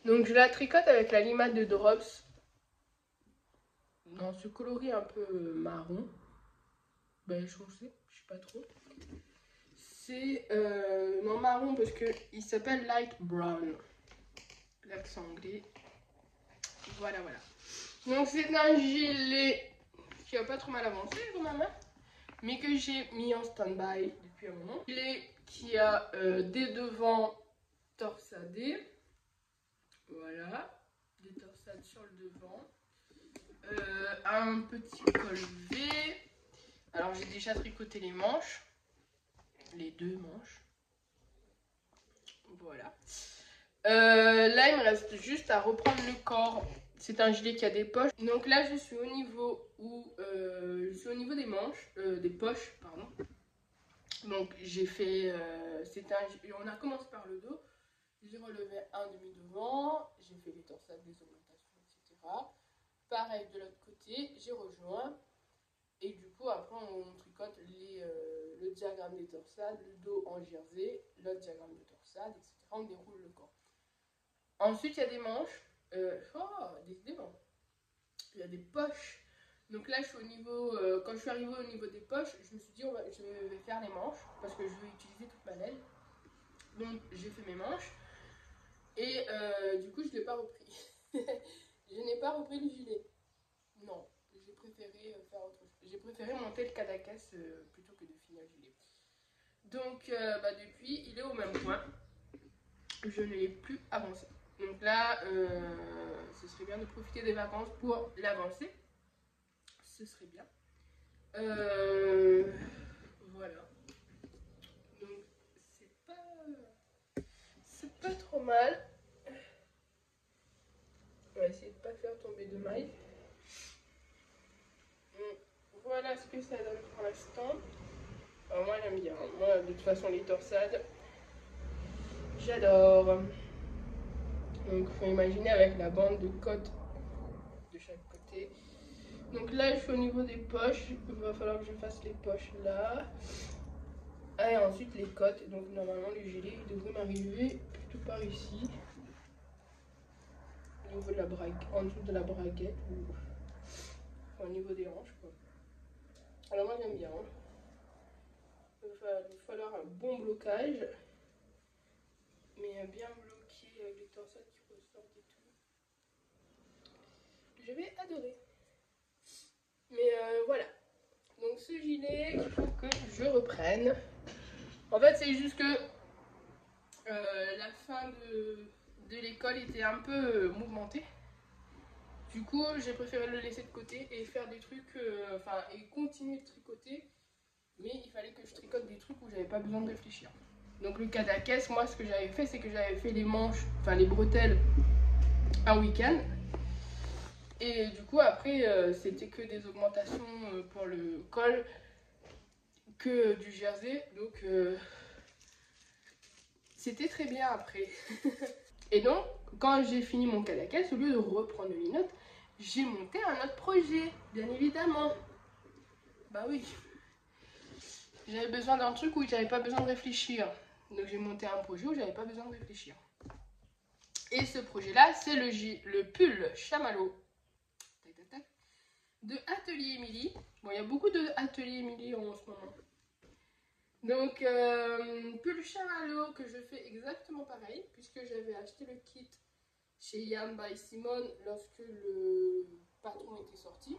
Donc je la tricote avec la lima de drops dans ce coloris un peu marron. Ben foncé, je sais pas trop. C'est non marron parce que il s'appelle light brown. L'accent anglais. Voilà, voilà. Donc c'est un gilet qui a pas trop mal avancé quand même, hein, mais que j'ai mis en stand-by depuis un moment. Gilet qui a des devants torsadés. Voilà, des torsades sur le devant. Un petit col V. Alors j'ai déjà tricoté les manches, les 2 manches. Voilà. Là il me reste juste à reprendre le corps. C'est un gilet qui a des poches. Donc là je suis au niveau des manches, des poches, pardon. Donc j'ai fait, on a commencé par le dos. J'ai relevé un demi-devant, j'ai fait les torsades, les augmentations, etc. Pareil de l'autre côté, j'ai rejoint. Et du coup, après, on tricote le diagramme des torsades, le dos en jersey, l'autre diagramme de torsade, etc. On déroule le corps. Ensuite, il y a des manches. Décidément. Il y a des poches. Donc là, je suis au niveau, quand je suis arrivée au niveau des poches, je me suis dit, je vais faire les manches parce que je vais utiliser toute ma laine. Donc, j'ai fait mes manches. Et du coup, je ne l'ai pas repris. Je n'ai pas repris le gilet. Non, j'ai préféré faire autre chose. J'ai préféré monter le Cadaqués plutôt que de finir le gilet. Donc, depuis, il est au même point. Je ne l'ai plus avancé. Donc là, ce serait bien de profiter des vacances pour l'avancer. Ce serait bien. Voilà. Donc, c'est pas trop mal. On va essayer de ne pas faire tomber de mailles. Voilà ce que ça donne pour l'instant. Alors moi j'aime bien. Moi de toute façon les torsades, j'adore. Donc faut imaginer avec la bande de côte de chaque côté. Donc là je suis au niveau des poches. Il va falloir que je fasse les poches là. Et ensuite les côtes. Donc normalement le gilet il devrait m'arriver plutôt par ici. Au niveau de la braguette, en dessous de la braguette ou au niveau des hanches quoi. Alors moi j'aime bien. Il va falloir un bon blocage. Mais bien bloqué avec les torsades qui ressortent et tout. Je vais adorer. Mais voilà. Donc ce gilet, il faut que je reprenne. En fait, c'est juste que la fin de l'école était un peu mouvementée. Du coup, j'ai préféré le laisser de côté et faire des trucs, et continuer de tricoter mais il fallait que je tricote des trucs où j'avais pas besoin de réfléchir. Donc le cadaquès, moi ce que j'avais fait, c'est que j'avais fait les manches, enfin les bretelles un week-end. Et du coup après c'était que des augmentations pour le col, que du jersey. Donc c'était très bien après. Et donc quand j'ai fini mon cadaquès, au lieu de reprendre les notes, j'ai monté un autre projet, bien évidemment. Bah oui. J'avais besoin d'un truc où j'avais pas besoin de réfléchir. Donc j'ai monté un projet où j'avais pas besoin de réfléchir. Et ce projet-là, c'est le pull chamallow de Atelier Émilie. Bon, il y a beaucoup de Atelier Émilie en ce moment. Donc, pull chamallow que je fais exactement pareil, puisque j'avais acheté le kit chez Yarn by Simone lorsque le patron était sorti.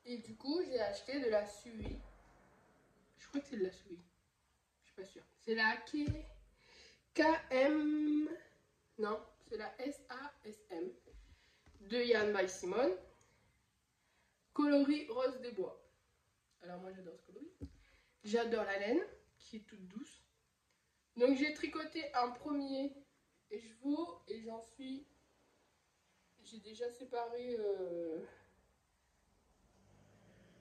Et du coup, j'ai acheté de la suie. Je crois que c'est de la suie. Je suis pas sûre. C'est la KM. Non, c'est la SASM de Yarn by Simone. Coloris rose des bois. Alors moi j'adore ce coloris. J'adore la laine qui est toute douce. Donc j'ai tricoté un premier écheveau et j'en suis... J'ai déjà séparé...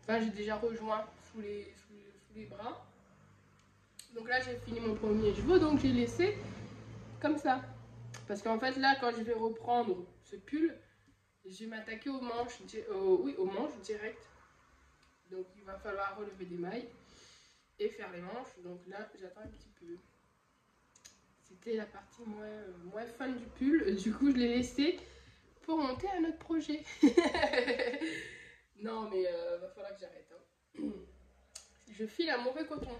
Enfin j'ai déjà rejoint sous les bras. Donc là j'ai fini mon premier écheveau, donc j'ai laissé comme ça. Parce qu'en fait là quand je vais reprendre ce pull, je vais m'attaquer aux manches, aux manches direct. Donc il va falloir relever des mailles et faire les manches. Donc là j'attends un petit peu. C'était la partie moins fun du pull. Du coup je l'ai laissé pour monter un autre projet. Non mais va falloir que j'arrête. Hein. Je file un mauvais coton.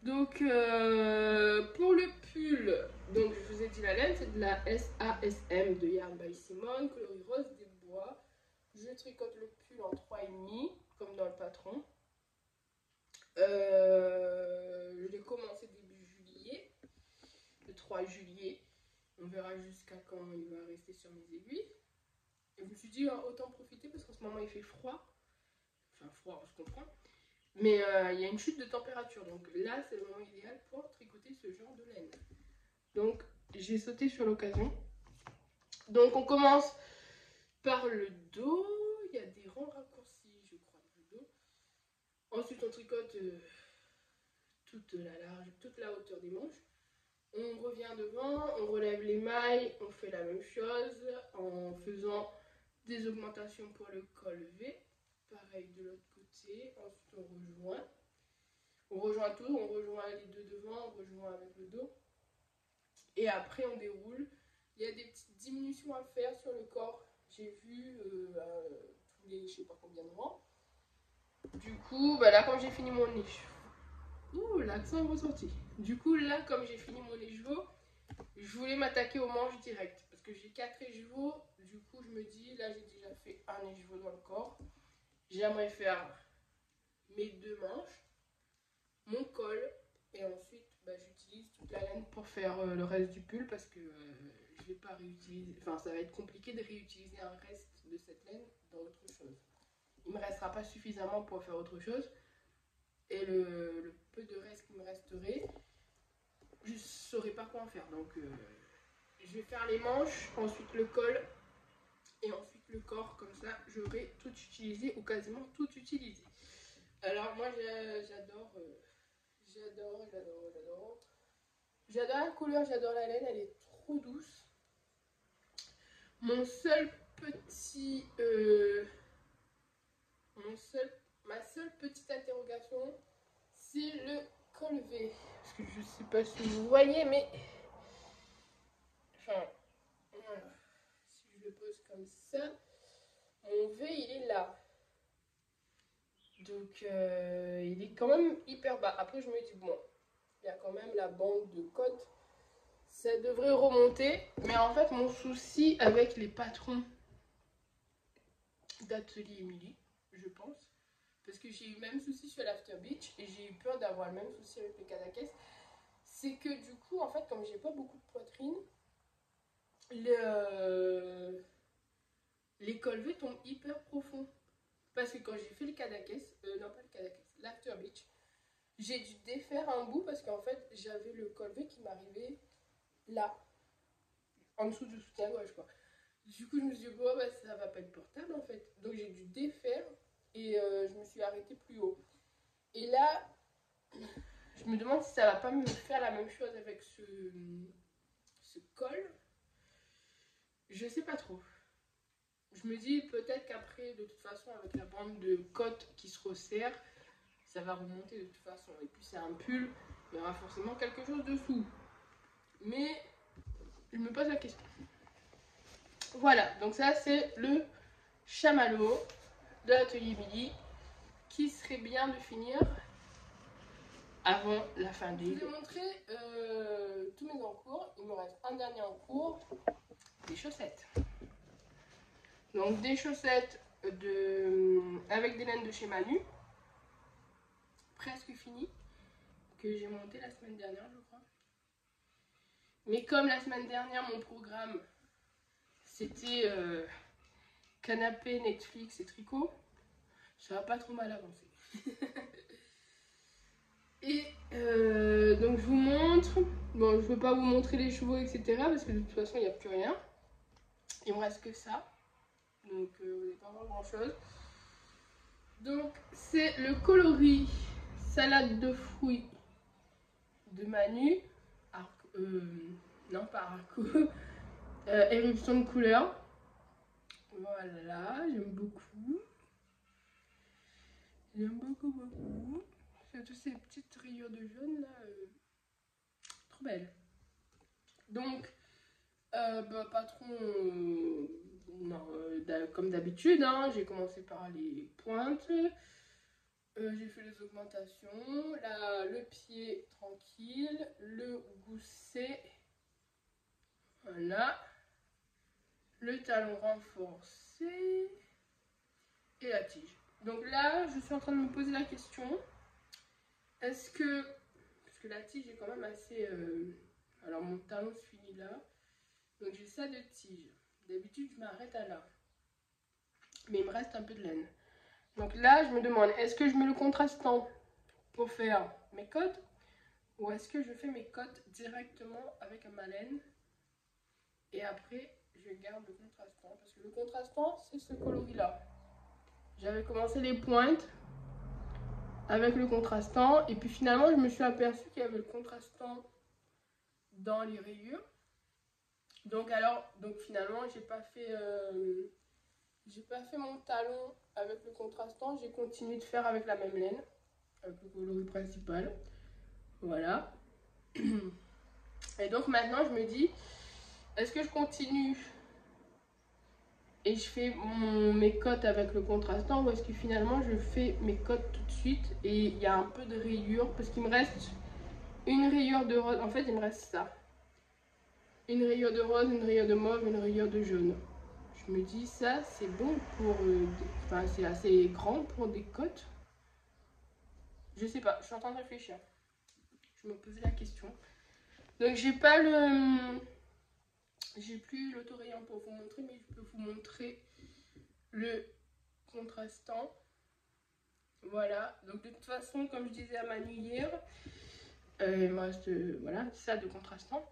Donc pour le pull, donc je vous ai dit la laine, c'est de la SASM de Yarn by Simone, coloris rose des bois. Je tricote le pull en 3,5 comme dans le patron. Je l'ai commencé début juillet, le 3 juillet. On verra jusqu'à quand il va rester sur mes aiguilles. Et je me suis dit autant profiter parce qu'en ce moment il fait froid. Enfin froid, on se comprend. Mais il y a une chute de température. Donc là c'est le moment idéal pour tricoter ce genre de laine. Donc j'ai sauté sur l'occasion. Donc on commence par le dos. Il y a des rangs raccourcis je crois du dos. Ensuite on tricote toute la hauteur des manches. On revient devant, on relève les mailles, on fait la même chose en faisant des augmentations pour le col V. Pareil de l'autre côté. Ensuite on rejoint. On rejoint tout, on rejoint les deux devant, on rejoint avec le dos. Et après on déroule. Il y a des petites diminutions à faire sur le corps. J'ai vu tous les je sais pas combien de rangs. Du coup, bah là comme j'ai fini mon écheveau. Ouh, l'accent est ressorti. Du coup là comme j'ai fini mon écheveau, je voulais m'attaquer aux manches direct. Parce que j'ai 4 écheveaux. Du coup je me dis, là j'ai déjà fait un écheveau dans le corps. J'aimerais faire mes 2 manches, mon col, et ensuite bah, j'utilise toute la laine pour faire le reste du pull parce que je vais pas réutiliser, enfin ça va être compliqué de réutiliser un reste de cette laine dans autre chose. Il me restera pas suffisamment pour faire autre chose et le peu de reste qui me resterait, je saurais pas quoi en faire. Donc je vais faire les manches, ensuite le col et ensuite le corps, comme ça j'aurai tout utilisé ou quasiment tout utilisé. Alors moi j'adore la couleur, j'adore la laine, elle est trop douce. Mon seul petit ma seule petite interrogation, c'est le col V. Parce que je sais pas si vous voyez, mais enfin voilà. Si je le pose comme ça, mon V il est là. Donc il est quand même hyper bas. Après je me dis bon, il y a quand même la bande de côte. Ça devrait remonter. Mais en fait mon souci avec les patrons d'Atelier Émilie, je pense, parce que j'ai eu le même souci sur l'After Beach et j'ai eu peur d'avoir le même souci avec le cadaquès, c'est que du coup en fait comme j'ai pas beaucoup de poitrine, les col V tombent hyper profond. Parce que quand j'ai fait le Cadaqués, non pas le Cadaqués, l'After Beach, j'ai dû défaire un bout parce qu'en fait j'avais le col V qui m'arrivait là, en dessous du soutien-gorge quoi. Du coup je me suis dit bon bah ça va pas être portable en fait. Donc j'ai dû défaire et je me suis arrêtée plus haut. Et là, je me demande si ça va pas me faire la même chose avec ce col. Je sais pas trop. Je me dis peut-être qu'après, de toute façon, avec la bande de côte qui se resserre, ça va remonter de toute façon. Et puis c'est un pull, il y aura forcément quelque chose dessous. Mais je me pose la question. Voilà, donc ça c'est le chamallow de l'atelier Billy qui serait bien de finir avant la fin du. Je vous ai montré tous mes encours. Il me reste un dernier encours, des chaussettes. Donc des chaussettes avec des laines de chez Manu, presque finies, que j'ai monté la semaine dernière je crois. Mais comme la semaine dernière mon programme c'était canapé, Netflix et tricot, ça va pas trop mal avancé. Et donc je vous montre, bon je veux pas vous montrer les chevaux etc parce que de toute façon il n'y a plus rien. Il me reste que ça. Donc vous n'allez pas voir grand chose. Donc c'est le coloris salade de fruits de Manu. Non pas Arco. Éruption de couleur. Voilà, j'aime beaucoup. J'aime beaucoup. Surtout ces petites rayures de jaune là. Trop belles. Donc, patron. Non, comme d'habitude, hein, j'ai commencé par les pointes, j'ai fait les augmentations, là, le pied tranquille, le gousset, voilà, le talon renforcé et la tige. Donc là, je suis en train de me poser la question, est-ce que, parce que la tige est quand même assez, alors mon talon se finit là, donc j'ai ça de tige. D'habitude, je m'arrête à là. Mais il me reste un peu de laine. Donc là, je me demande, est-ce que je mets le contrastant pour faire mes côtes ou est-ce que je fais mes côtes directement avec ma laine et après, je garde le contrastant. Parce que le contrastant, c'est ce coloris-là. J'avais commencé les pointes avec le contrastant et puis finalement, je me suis aperçue qu'il y avait le contrastant dans les rayures. Donc finalement, j'ai pas fait mon talon avec le contrastant, j'ai continué de faire avec la même laine, avec le coloris principal. Voilà. Et donc maintenant je me dis, est-ce que je continue et je fais mes côtes avec le contrastant ou est-ce que finalement je fais mes côtes tout de suite et il y a un peu de rayure parce qu'il me reste une rayure de rose, en fait il me reste ça. Une rayure de rose, une rayure de mauve, une rayure de jaune. Je me dis ça c'est bon pour, enfin c'est assez grand pour des côtes. Je sais pas, je suis en train de réfléchir. Je me posais la question. Donc j'ai pas j'ai plus l'autorayant pour vous montrer, mais je peux vous montrer le contrastant. Voilà, donc de toute façon, comme je disais à Manu hier, il me reste voilà, ça de contrastant.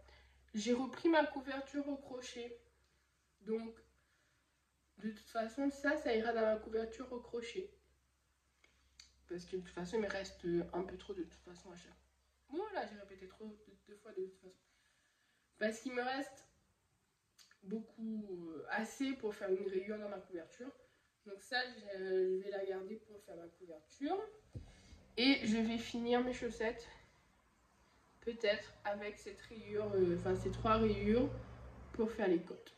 J'ai repris ma couverture au crochet. Donc de toute façon, ça ira dans ma couverture au crochet. Parce que de toute façon, il me reste un peu trop de toute façon à chaque fois. Voilà, j'ai répété trop deux fois de toute façon. Parce qu'il me reste beaucoup, assez pour faire une rayure dans ma couverture. Donc ça, je vais la garder pour faire ma couverture. Et je vais finir mes chaussettes, peut-être avec cette rayure, enfin ces 3 rayures pour faire les côtes.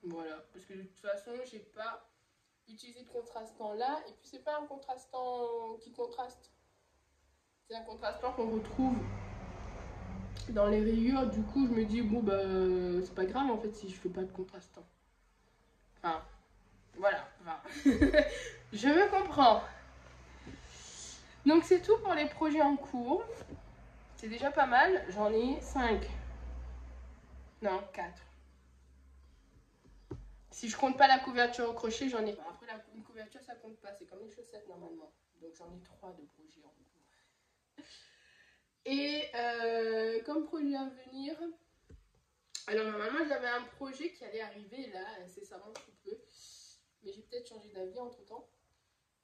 Voilà, parce que de toute façon, j'ai pas utilisé de contrastant là. Et puis c'est pas un contrastant qui contraste. C'est un contrastant qu'on retrouve dans les rayures. Du coup, je me dis, bon bah c'est pas grave en fait si je fais pas de contrastant. Enfin, voilà, enfin. Je me comprends. Donc c'est tout pour les projets en cours. C'est déjà pas mal. J'en ai 5. Non, 4. Si je compte pas la couverture au crochet, j'en ai pas. Après, une couverture, ça compte pas. C'est comme les chaussettes normalement. Donc, j'en ai 3 de projets en tout. Et comme projet à venir, alors normalement, j'avais un projet qui allait arriver là, incessamment sous peu. Mais j'ai peut-être changé d'avis entre temps.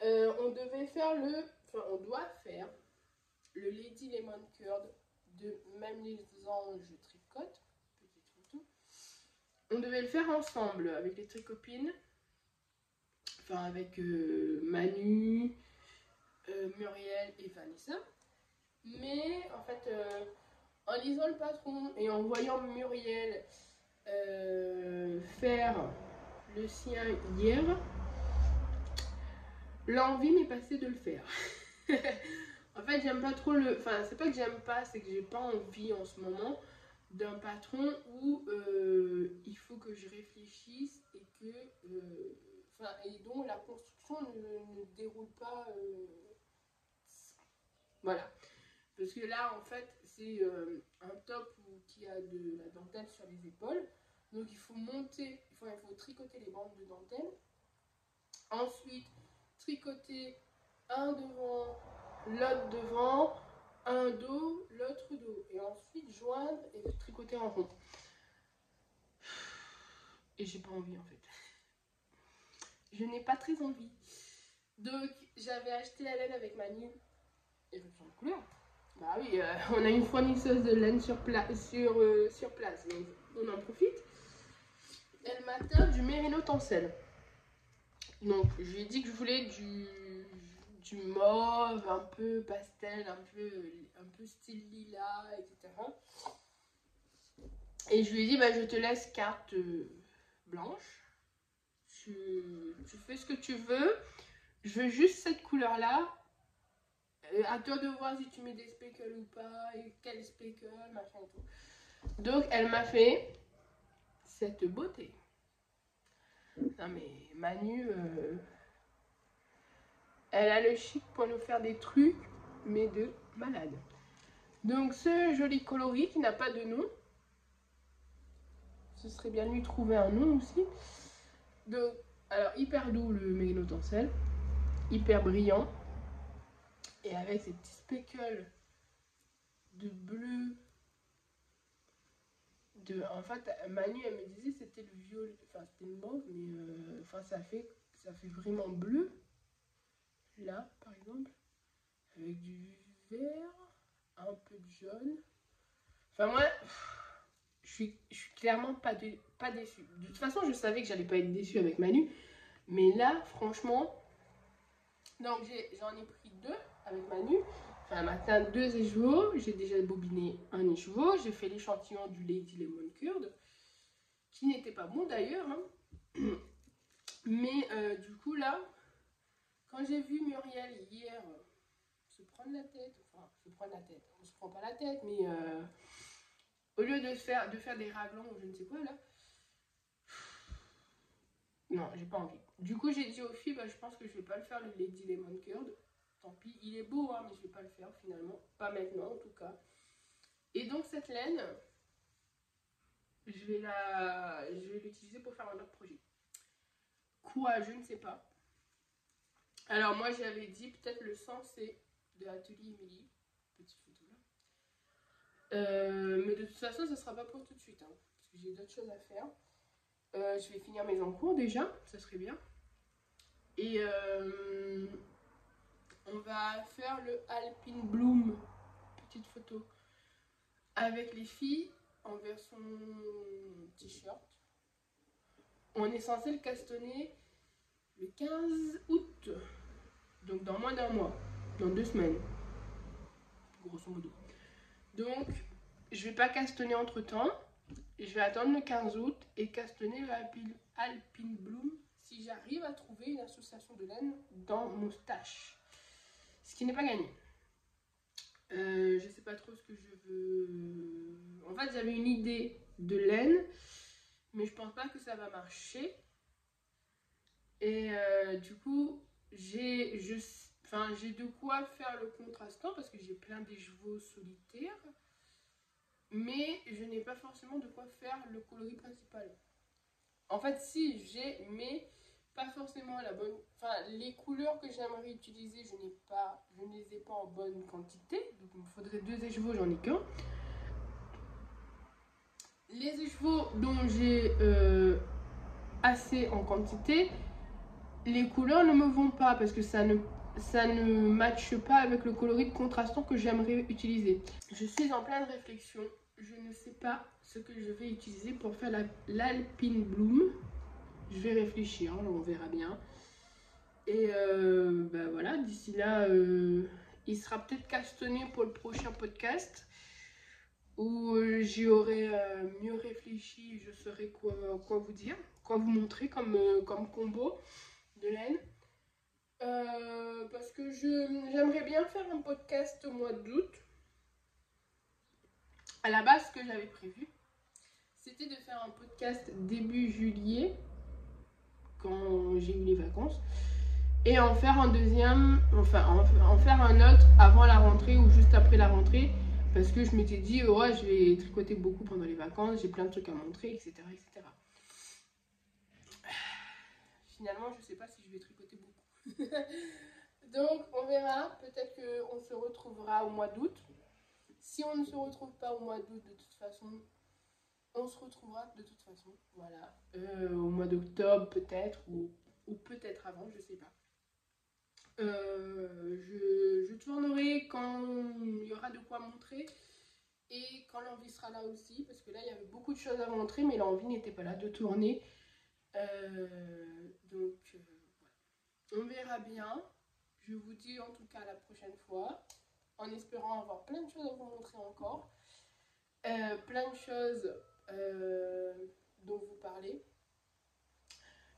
On devait faire on doit faire le Lady Lemon Curd de Même les anges tricotent. Petite photo. On devait le faire ensemble avec les tricopines. Enfin, avec Manu, Muriel et Vanessa. Mais en fait, en lisant le patron et en voyant Muriel faire le sien hier, l'envie m'est passée de le faire. En fait, j'aime pas trop le... Enfin, c'est pas que j'aime pas, c'est que j'ai pas envie en ce moment d'un patron où il faut que je réfléchisse et que... et dont la construction ne déroule pas... Voilà. Parce que là, en fait, c'est un top qui a de la dentelle sur les épaules. Donc, il faut monter, il faut tricoter les bandes de dentelle. Ensuite, tricoter un devant, l'autre devant, un dos, l'autre dos. Et ensuite, joindre et tricoter en rond. Et j'ai pas envie, en fait. Je n'ai pas très envie. Donc, j'avais acheté la laine avec Manu. Et je me de couleur. Bah oui, on a une fournisseuse de laine sur place, donc on en profite. Elle m'a teint du mérino tencel. Donc je lui ai dit que je voulais du mauve, un peu pastel, un peu style lilas, etc. Et je lui ai dit, bah, je te laisse carte blanche. Tu fais ce que tu veux. Je veux juste cette couleur-là. À toi de voir si tu mets des speckles ou pas, et quel speckle, machin et tout. Donc elle m'a fait cette beauté. Non mais Manu, elle a le chic pour nous faire des trucs, mais de malade. Donc ce joli coloris qui n'a pas de nom. Ce serait bien de lui trouver un nom aussi. Donc, alors hyper doux le mérino tencel, hyper brillant. Et avec ces petits speckles de bleu. En fait, Manu, elle me disait c'était le violet, enfin c'était le mauve, mais ça fait vraiment bleu. Là, par exemple, avec du vert, un peu de jaune. Enfin moi, je suis clairement pas déçue. De toute façon, je savais que j'allais pas être déçue avec Manu, mais là, franchement, donc j'en ai pris 2 avec Manu. Enfin, matin 2 échevaux, j'ai déjà bobiné un écheveau, j'ai fait l'échantillon du Lady Lemon Curd, qui n'était pas bon d'ailleurs, hein. Mais du coup là, quand j'ai vu Muriel hier se prendre la tête, on se prend pas la tête, mais au lieu de faire des raglans ou je ne sais quoi là, non, j'ai pas envie. Du coup, j'ai dit aux filles, bah, je pense que je vais pas le faire le Lady Lemon Curd. Tant pis, il est beau, hein, mais je vais pas le faire finalement. Pas maintenant en tout cas. Et donc cette laine, je vais l'utiliser pour faire un autre projet. Quoi, je ne sais pas. Alors moi j'avais dit peut-être le sensé de l'atelier Emily. Petite photo là. Mais de toute façon, ça sera pas pour tout de suite, hein, parce que j'ai d'autres choses à faire. Je vais finir mes encours déjà, ça serait bien. Et on va faire le Alpine Bloom, petite photo, avec les filles en version t-shirt. On est censé le castonner le 15 août, donc dans moins d'un mois, dans 2 semaines, grosso modo. Donc, je vais pas castonner entre temps, je vais attendre le 15 août et castonner le Alpine Bloom si j'arrive à trouver une association de laine dans mon stash. Ce qui n'est pas gagné. Je sais pas trop ce que je veux. En fait, j'avais une idée de laine, mais je pense pas que ça va marcher. Et du coup, j'ai de quoi faire le contrastant parce que j'ai plein d'écheveaux solitaires, mais je n'ai pas forcément de quoi faire le coloris principal. En fait, si j'ai, mais pas forcément la bonne... Enfin, les couleurs que j'aimerais utiliser, je ne les ai pas en bonne quantité. Donc, il me faudrait 2 écheveaux, j'en ai qu'un. Les écheveaux dont j'ai assez en quantité, les couleurs ne me vont pas parce que ça ne matche pas avec le coloris contrastant que j'aimerais utiliser. Je suis en pleine réflexion. Je ne sais pas ce que je vais utiliser pour faire l'Alpine Bloom. Je vais réfléchir, on verra bien. Et bah voilà, d'ici là, il sera peut-être castanné pour le prochain podcast où j'y aurai mieux réfléchi. Je saurai quoi vous dire, quoi vous montrer comme combo de laine. Parce que j'aimerais bien faire un podcast au mois d'août. À la base, ce que j'avais prévu, c'était de faire un podcast début juillet, quand j'ai eu les vacances, et en faire un deuxième, enfin en faire un autre avant la rentrée ou juste après la rentrée, parce que je m'étais dit, ouais, je vais tricoter beaucoup pendant les vacances, j'ai plein de trucs à montrer, etc. etc. Finalement, je sais pas si je vais tricoter beaucoup. Donc, on verra. Peut-être qu'on se retrouvera au mois d'août. Si on ne se retrouve pas au mois d'août, de toute façon, on se retrouvera de toute façon. Voilà. Au mois d'octobre, peut-être, ou peut-être avant, je sais pas. Je tournerai quand il y aura de quoi montrer et quand l'envie sera là aussi. Parce que là, il y avait beaucoup de choses à montrer, mais l'envie n'était pas là de tourner. Donc, voilà. On verra bien. Je vous dis en tout cas la prochaine fois, en espérant avoir plein de choses à vous montrer encore, plein de choses dont vous parlez.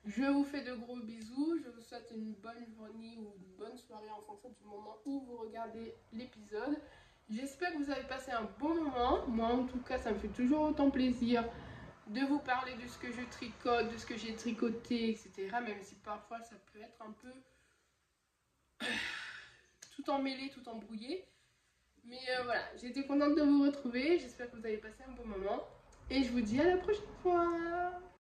Je vous fais de gros bisous, je vous souhaite une bonne journée ou une bonne soirée en fonction du moment où vous regardez l'épisode. J'espère que vous avez passé un bon moment. Moi en tout cas, ça me fait toujours autant plaisir de vous parler de ce que je tricote, de ce que j'ai tricoté, etc. Même si parfois ça peut être un peu tout emmêlé, tout embrouillé. Mais voilà, j'étais contente de vous retrouver. J'espère que vous avez passé un bon moment. Et je vous dis à la prochaine fois.